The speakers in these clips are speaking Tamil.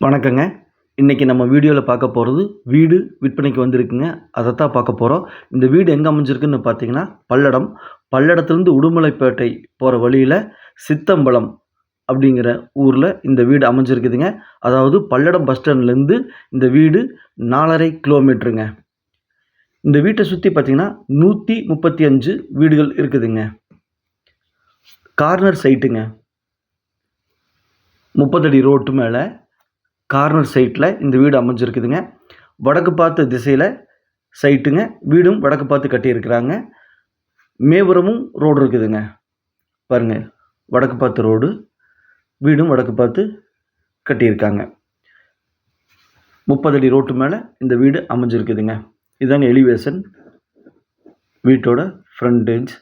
வணக்கங்க. இன்றைக்கி நம்ம வீடியோவில் பார்க்க போகிறது வீடு விற்பனைக்கு வந்திருக்குங்க. அதைத்தான் பார்க்க போகிறோம். இந்த வீடு எங்கே அமைஞ்சிருக்குன்னு பார்த்தீங்கன்னா பல்லடம். பல்லடத்துலேருந்து உடுமலைப்பேட்டை போகிற வழியில் சித்தம்பலம் அப்படிங்கிற ஊரில் இந்த வீடு அமைஞ்சிருக்குதுங்க. அதாவது பல்லடம் பஸ் ஸ்டாண்ட்லேருந்து இந்த வீடு 4.5 கிலோமீட்டருங்க. இந்த வீட்டை சுற்றி பார்த்தீங்கன்னா 135 வீடுகள் இருக்குதுங்க. கார்னர் சைட்டுங்க. 30 அடி ரோட்டு மேலே கார்னர் சைட்டில் இந்த வீடு அமைஞ்சிருக்குதுங்க. வடக்கு பார்த்த திசையில் சைட்டுங்க. வீடும் வடக்கு பார்த்து கட்டியிருக்கிறாங்க. மேபுரமும் ரோடு இருக்குதுங்க. பாருங்கள், வடக்கு பார்த்து ரோடு, வீடும் வடக்கு பார்த்து கட்டியிருக்காங்க. 30 அடி ரோட்டு மேலே இந்த வீடு அமைஞ்சிருக்குதுங்க. இதுதாங்க எலிவேஷன், வீட்டோட ஃப்ரண்டேஜ்.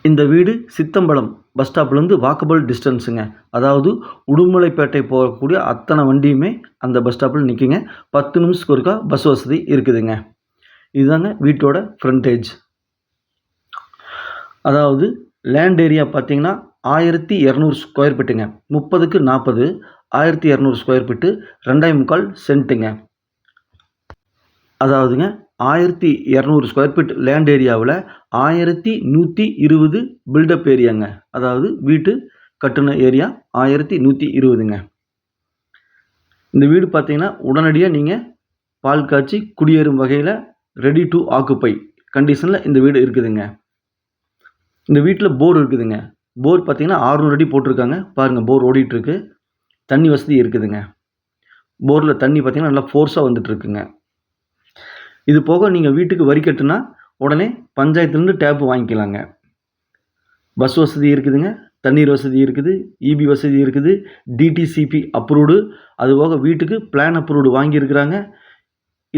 இந்த வீடு சித்தம்பலம் பஸ் ஸ்டாப்லேருந்து வாக்கபிள் டிஸ்டன்ஸுங்க. அதாவது உடுமலைப்பேட்டை போகக்கூடிய அத்தனை வண்டியுமே அந்த பஸ் ஸ்டாப்பில் நிற்குங்க. 10 நிமிஷத்துக்கு ஒருக்கா பஸ் வசதி இருக்குதுங்க. இதுதாங்க வீட்டோட ஃப்ரண்டேஜ். அதாவது லேண்ட் ஏரியா பார்த்திங்கன்னா 1200 ஸ்கொயர் ஃபீட்டுங்க. 30க்கு 40, 1200 square feet, 2.25 சென்ட்டுங்க. அதாவதுங்க 1200 ஸ்கொயர் ஃபீட் லேண்ட் ஏரியாவில் 1120 பில்டப் ஏரியாங்க. அதாவது வீட்டு கட்டுன ஏரியா 1120ங்க. இந்த வீடு பார்த்தீங்கன்னா உடனடியாக நீங்கள் பால் காய்ச்சி குடியேறும் வகையில் ரெடி டு ஆக்குப்பை கண்டிஷனில் இந்த வீடு இருக்குதுங்க. இந்த வீட்டில் போர் இருக்குதுங்க. போர் பார்த்தீங்கன்னா 600 அடி போட்டிருக்காங்க. பாருங்கள், போர் ஓடிட்டுருக்கு. தண்ணி வசதி இருக்குதுங்க. போரில் தண்ணி பார்த்தீங்கன்னா நல்லா ஃபோர்ஸாக வந்துட்டுருக்குங்க. இது போக நீங்கள் வீட்டுக்கு வரி கட்டுனா உடனே பஞ்சாயத்துலேருந்து டேப்பு வாங்கிக்கலாங்க. பஸ் வசதி இருக்குதுங்க, தண்ணீர் வசதி இருக்குது, இபி வசதி இருக்குது, டிடிசிபி அப்ரூவ்டு. அதுபோக வீட்டுக்கு பிளான் அப்ரூவ்டு வாங்கியிருக்கிறாங்க.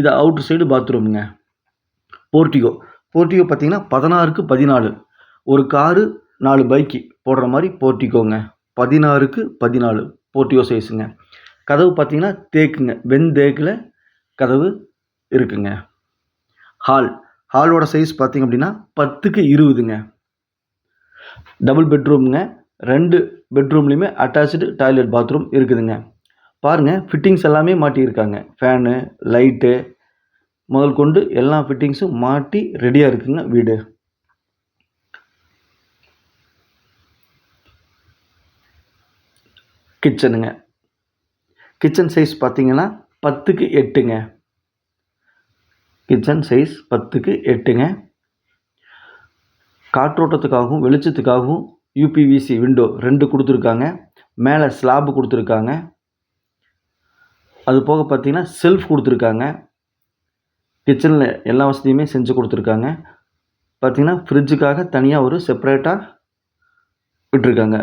இது அவுட்ரு சைடு பாத்ரூமுங்க. போர்ட்டிகோ பார்த்தீங்கன்னா 16க்கு 14, ஒரு காரு 4 பைக்கு போடுற மாதிரி போர்ட்டிகோங்க. 16க்கு 14 போர்ட்டிகோ சைஸுங்க. கதவு பார்த்தீங்கன்னா தேக்குங்க, வெண்தேக்கில் கதவு இருக்குங்க. ஹாலோட சைஸ் பார்த்திங்க அப்படின்னா 10க்கு 20ங்க. டபுள் பெட்ரூமுங்க. 2 பெட்ரூம்லேயுமே அட்டாச்சு டாய்லெட் பாத்ரூம் இருக்குதுங்க. பாருங்கள், ஃபிட்டிங்ஸ் எல்லாமே மாட்டியிருக்காங்க. ஃபேனு, லைட்டு முதல் கொண்டு எல்லா ஃபிட்டிங்ஸும் மாட்டி ரெடியாக இருக்குங்க வீடு. கிச்சனுங்க. கிச்சன் சைஸ் பார்த்திங்கன்னா 10க்கு 8ங்க. கிச்சன் சைஸ் 10க்கு 8ங்க. காற்றோட்டத்துக்காகவும் வெளிச்சத்துக்காகவும் யூபிவிசி விண்டோ 2 கொடுத்துருக்காங்க. மேலே ஸ்லாப் கொடுத்துருக்காங்க. அது போக பார்த்தீங்கன்னா செல்ஃப் கொடுத்துருக்காங்க. கிச்சனில் எல்லா வசதியுமே செஞ்சு கொடுத்துருக்காங்க. பார்த்திங்கன்னா ஃப்ரிட்ஜுக்காக தனியாக ஒரு செப்பரேட்டாக விட்டுருக்காங்க.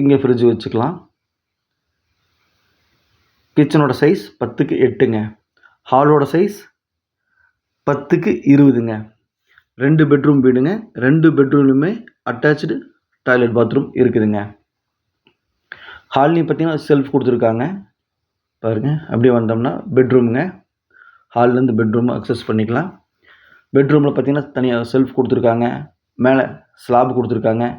இங்கே ஃப்ரிட்ஜ் வச்சுக்கலாம். கிச்சனோட சைஸ் 10க்கு 8ங்க. ஹாலோட சைஸ் 10க்கு 20ங்க. 2 பெட்ரூம் வீடுங்க. 2 பெட்ரூம்லையுமே அட்டாச்சு டாய்லெட் பாத்ரூம் இருக்குதுங்க. ஹால்லையும் பார்த்தீங்கன்னா செல்ஃப் கொடுத்துருக்காங்க. பாருங்கள், அப்படியே வந்தோம்னா பெட்ரூமுங்க. ஹால்லேருந்து பெட்ரூம் அக்சஸ் பண்ணிக்கலாம். பெட்ரூமில் பார்த்தீங்கன்னா தனியாக செல்ஃப் கொடுத்துருக்காங்க. மேலே ஸ்லாப் கொடுத்துருக்காங்க.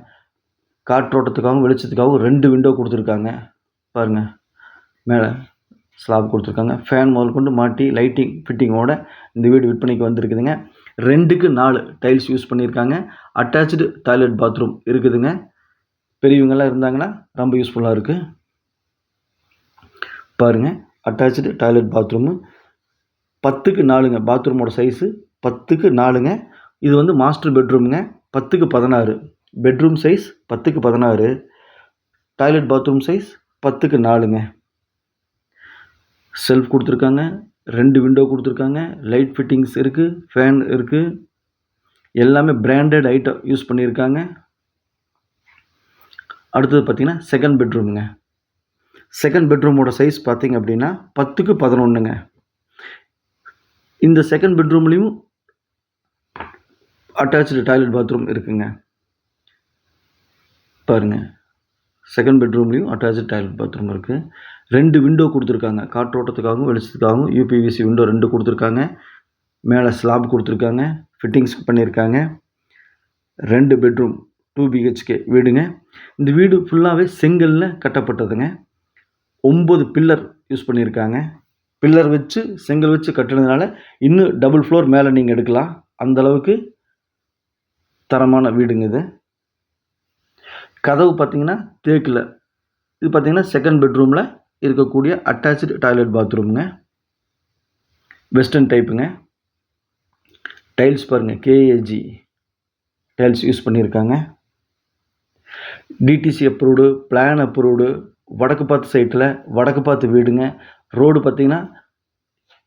காற்றோட்டத்துக்காகவும் வெளிச்சத்துக்காகவும் 2 விண்டோ கொடுத்துருக்காங்க. பாருங்கள், மேலே ஸ்லாப் கொடுத்துருக்காங்க. ஃபேன் முதல் கொண்டு மாட்டி லைட்டிங் ஃபிட்டிங்கோட இந்த வீடு விற்பனைக்கு வந்திருக்குதுங்க. 2க்கு 4 டைல்ஸ் யூஸ் பண்ணியிருக்காங்க. அட்டாச்சு டாய்லெட் பாத்ரூம் இருக்குதுங்க. பெரியவங்கெல்லாம் இருந்தாங்கன்னா ரொம்ப யூஸ்ஃபுல்லாக இருக்குது. பாருங்கள், அட்டாச்சு டாய்லெட் பாத்ரூமு 10க்கு 4ங்க. பாத்ரூமோட சைஸு 10க்கு 4ங்க. இது வந்து மாஸ்டர் பெட்ரூமுங்க. 10க்கு 16. பெட்ரூம் சைஸ் 10க்கு 16. டாய்லெட் பாத்ரூம் சைஸ் 10க்கு 4ங்க. செல்ஃப் கொடுத்துருக்காங்க. 2 விண்டோ கொடுத்துருக்காங்க. லைட் ஃபிட்டிங்ஸ் இருக்குது. ஃபேன் இருக்குது. எல்லாமே பிராண்டட் ஐட்டம் யூஸ் பண்ணியிருக்காங்க. அடுத்தது பார்த்திங்கன்னா செகண்ட் பெட்ரூமுங்க. செகண்ட் பெட்ரூமோட சைஸ் பார்த்திங்க அப்படின்னா 10க்கு 11ங்க. இந்த செகண்ட் பெட்ரூம்லேயும் அட்டாச்சு டாய்லெட் பாத்ரூம் இருக்குங்க. பாருங்கள், செகண்ட் பெட்ரூம்லேயும் அட்டாச்சு டாய்லெட் பாத்ரூம் இருக்குது. 2 விண்டோ கொடுத்துருக்காங்க. காற்றோட்டத்துக்காகவும் வெளிச்சத்துக்காகவும் யூபிவிசி விண்டோ 2 கொடுத்துருக்காங்க. மேலே ஸ்லாப் கொடுத்துருக்காங்க. ஃபிட்டிங்ஸ் பண்ணியிருக்காங்க. 2 பெட்ரூம் 2 BHK வீடுங்க. இந்த வீடு ஃபுல்லாகவே செங்கல்ல கட்டப்பட்டதுங்க. 9 பில்லர் யூஸ் பண்ணியிருக்காங்க. பில்லர் வச்சு செங்கல் வச்சு கட்டுனதுனால இன்னும் டபுள் ஃப்ளோர் மேலே நீங்கள் எடுக்கலாம். அந்த அளவுக்கு தரமான வீடுங்க இது. கதவு பார்த்தீங்கன்னா தேக்கில். இது பார்த்தீங்கன்னா செகண்ட் பெட்ரூமில் இருக்கக்கூடிய அட்டாச்சு டாய்லெட் பாத்ரூமுங்க. வெஸ்டர்ன் டைப்புங்க. டைல்ஸ் பாருங்கள், கேஏஜி டைல்ஸ் யூஸ் பண்ணியிருக்காங்க. டிடிசி அப்ரூவ்டு, பிளான் அப்ரூவ்டு, வடக்கு பார்த்து சைட்டில் வடக்கு பார்த்து வீடுங்க. ரோடு பார்த்தீங்கன்னா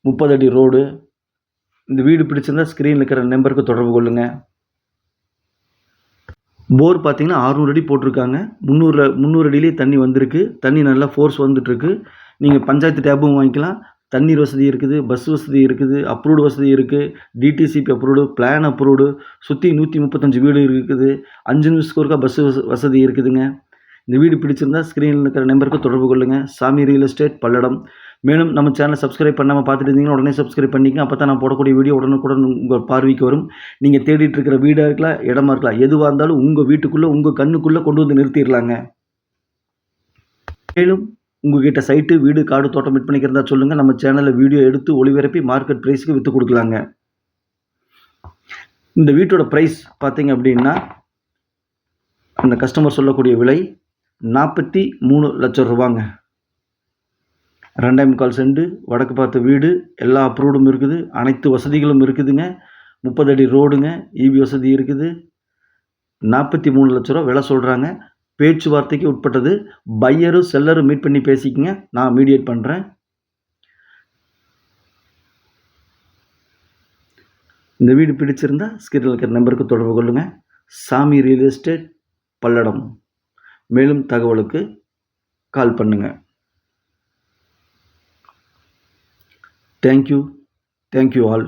30 அடி ரோடு. இந்த வீடு பிடிச்சிருந்தா ஸ்க்ரீனில் இருக்கிற நம்பருக்கு தொடர்பு கொள்ளுங்க. போர் பார்த்தீங்கன்னா 600 அடி போட்டிருக்காங்க. 300 அடியிலே தண்ணி வந்திருக்கு. தண்ணி நல்லா ஃபோர்ஸ் வந்துட்டுருக்கு. நீங்கள் பஞ்சாயத்து டேப்பும் வாங்கிக்கலாம். தண்ணீர் வசதி இருக்குது, பஸ் வசதி இருக்குது, அப்ரூவ்டு வசதி இருக்குது, டிடிசிபி அப்ரூவ்டு, பிளான் அப்ரூவ்டு, சுற்றி 135 வீடு இருக்குது. 5 நிமிஷத்துக்கு ஒருக்கா பஸ் வசதி இருக்குதுங்க. இந்த வீடு பிடிச்சிருந்தா ஸ்க்ரீனில் இருக்கிற நம்பருக்கு தொடர்பு கொள்ளுங்கள். சாமி ரியல் எஸ்டேட், பல்லடம். மேலும் நம்ம சேனலை சப்ஸ்கிரைப் பண்ணாமல் பார்த்துட்டு இருந்தீங்கன்னா உடனே சப்ஸ்கிரைப் பண்ணிக்கங்க. அப்போ தான் நான் போடக்கூடிய வீடியோ உடனுக்குடன் உங்கள் பார்வைக்கு வரும். நீங்கள் தேடிட்டு இருக்கிற வீடாக இருக்கலாம், இடமா இருக்கலாம், எதுவாக இருந்தாலும் உங்கள் வீட்டுக்குள்ளே உங்கள் கண்ணுக்குள்ளே கொண்டு வந்து நிறுத்திடலாங்க. மேலும் உங்ககிட்ட சைட்டு, வீடு, காடு, தோட்டம் விற்பனைக்கு இருந்தால் சொல்லுங்கள். நம்ம சேனலில் வீடியோ எடுத்து ஒளிபரப்பி மார்க்கெட் ப்ரைஸுக்கு விற்று கொடுக்கலாங்க. இந்த வீட்டோட ப்ரைஸ் பார்த்தீங்க அப்படின்னா அந்த கஸ்டமர் சொல்லக்கூடிய விலை 43 லட்சம் ரூபாங்க. 2.25 சென்ட், வடக்கு பார்த்த வீடு, எல்லா அப்ரூவ்டும் இருக்குது, அனைத்து வசதிகளும் இருக்குதுங்க. 30 அடி ரோடுங்க, இபி வசதி இருக்குது. 43 லட்ச ரூபா விலை சொல்கிறாங்க. பேச்சுவார்த்தைக்கு உட்பட்டது. பையரும் செல்லரும் மீட் பண்ணி பேசிக்கங்க, நான் மீடியேட் பண்ணுறேன். இந்த வீடு பிடிச்சிருந்தா ஸ்கிரீனில் இருக்கிற நம்பருக்கு தொடர்பு கொள்ளுங்கள். சாமி ரியல் எஸ்டேட், பல்லடம். மேலும் தகவலுக்கு கால் பண்ணுங்கள். Thank you all.